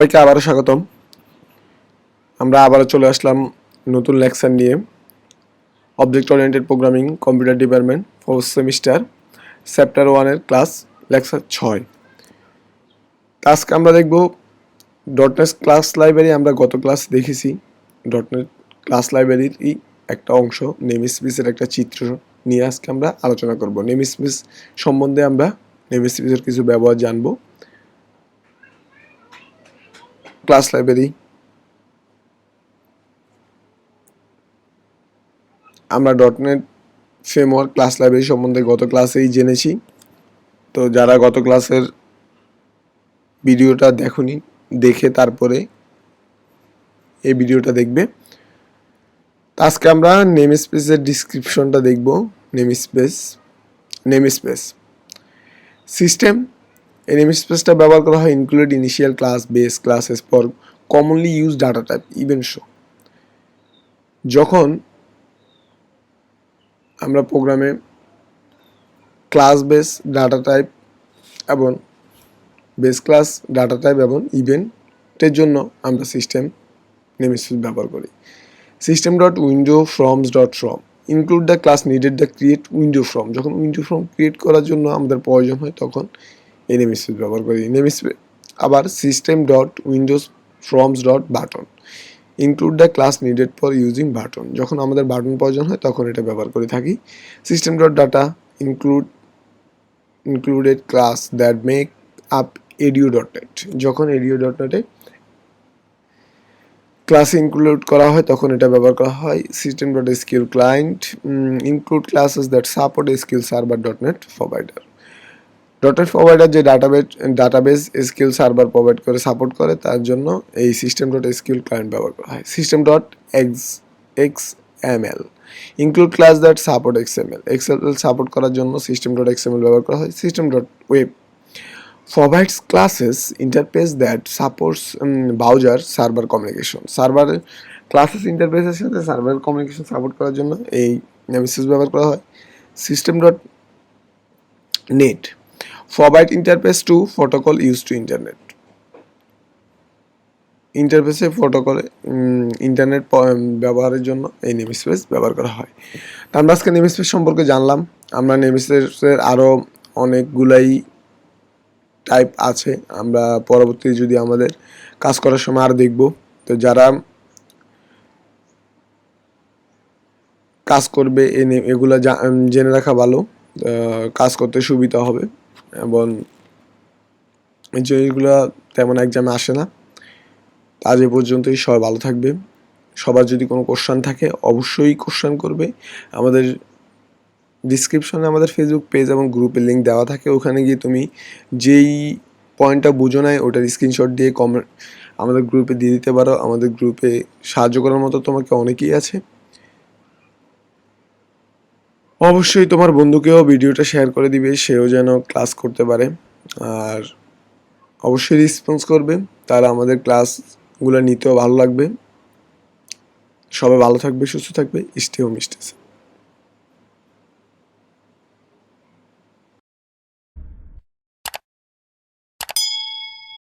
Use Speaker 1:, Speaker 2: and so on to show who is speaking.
Speaker 1: সবাইকে আবারও স্বাগতম। আমরা আবারও চলে আসলাম নতুন লেকচার নিয়ে। Object oriented programming computer department 4th semester Chapter-01 এর ক্লাস লেকচার 6। আজকে আমরা দেখব ডটনেট ক্লাস লাইব্রেরি। আমরা গত ক্লাস দেখেছি ডটনেট ক্লাস লাইব্রেরির একটা অংশ, নেমস্পেসের একটা চিত্র নিয়ে আজকে আমরা আলোচনা করব। নেমস্পেস সম্বন্ধে আমরা নেমস্পেসের কিছু ব্যবহার জানব। ক্লাস লাইব্রেরি আমরা ডটনেট ফ্রেমওয়ার্ক ক্লাস লাইব্রেরি সম্বন্ধে গত ক্লাসেই জেনেছি। তো যারা গত ক্লাসের ভিডিওটা দেখোনি, দেখে তারপরে এই ভিডিওটা দেখবে। আজকে আমরা নেমস্পেসের ডিসক্রিপশনটা দেখব। Namespace system. এই নেমস্পেসটা ব্যবহার করা হয় include initial class, base classes for commonly use data type event show. যখন আমরা প্রোগ্রামে ক্লাস বেস ডাটা টাইপ এবং বেস ক্লাস ডাটা টাইপ এবং ইভেন্টের জন্য আমরা সিস্টেম নেমস্পেস ব্যবহার করি। System dot window ফ্রমস dot from include the class needed the create window from. যখন উইন্ডো ফ্রম ক্রিয়েট করার জন্য আমাদের প্রয়োজন হয় তখন এই নেমস্পেস ব্যবহার করি। নেমস্পেস আবার system dot Windows ফ্রমস dot button include the class needed for using button. যখন আমাদের বাটন প্রয়োজন হয় তখন এটা ব্যবহার করে থাকি। System dot data included class that make up edu.net। যখন edu.net-এ ক্লাস ইনক্লুড করা হয় তখন এটা ব্যবহার করা হয়। System dot SQL client include classes that support SQL server ডটনেট provider. ডটনেট provider যে ডাটাবেস এসকিউএল সার্ভার প্রোভাইড করে, সাপোর্ট করে, তার জন্য এই সিস্টেম ডট এসকিউএল ক্লায়েন্ট ব্যবহার করা হয়। System dot XML include class that support XML. XML support করার জন্য সিস্টেম ডট এক্সএমএল ব্যবহার করা হয়। System dot web provides classes interface that supports browser server communication। Server classes ইন্টারফেসের সাথে সার্ভার কমিউনিকেশন সাপোর্ট করার জন্য এই নেমস্পেস ব্যবহার করা হয়। System dot net provide interface to protocol use to internet. ইন্টারফেসে প্রোটোকলে ইন্টারনেট ব্যবহারের জন্য এই নেমস্পেস ব্যবহার করা হয়। তো আমরা আজকে নেমস্পেস সম্পর্কে জানলাম। আমরা নেমস্পেসের আরও অনেকগুলাই টাইপ আছে, আমরা পরবর্তী যদি আমাদের কাজ করার সময় আর দেখব। তো যারা কাজ করবে এগুলা জেনে রাখা ভালো, কাজ করতে সুবিধা হবে এবং যেগুলো তেমন এক্সামে আসে না। আজ এ পর্যন্তই। সবাই ভালো থাকবে। সবার যদি কোনো কোশ্চেন থাকে অবশ্যই কোশ্চেন করবে। আমাদের ডিসক্রিপশনে আমাদের ফেসবুক পেজ এবং গ্রুপের লিঙ্ক দেওয়া থাকে। ওখানে গিয়ে তুমি যেই পয়েন্টটা বুঝো নাই ওটার স্ক্রিনশট দিয়ে কমেন্ট আমাদের গ্রুপে দিয়ে দিতে পারো। আমাদের গ্রুপে সাহায্য করার মতো তোমাকে অনেকেই আছে। অবশ্যই তোমার বন্ধুকেও ভিডিওটা শেয়ার করে দিবে, সেও যেন ক্লাস করতে পারে। আর অবশ্যই রেসপন্স করবে, তাহলে আমাদের ক্লাসগুলো নিতেও ভালো লাগবে। সবাই ভালো থাকবে, সুস্থ থাকবে। Stay home, stay safe.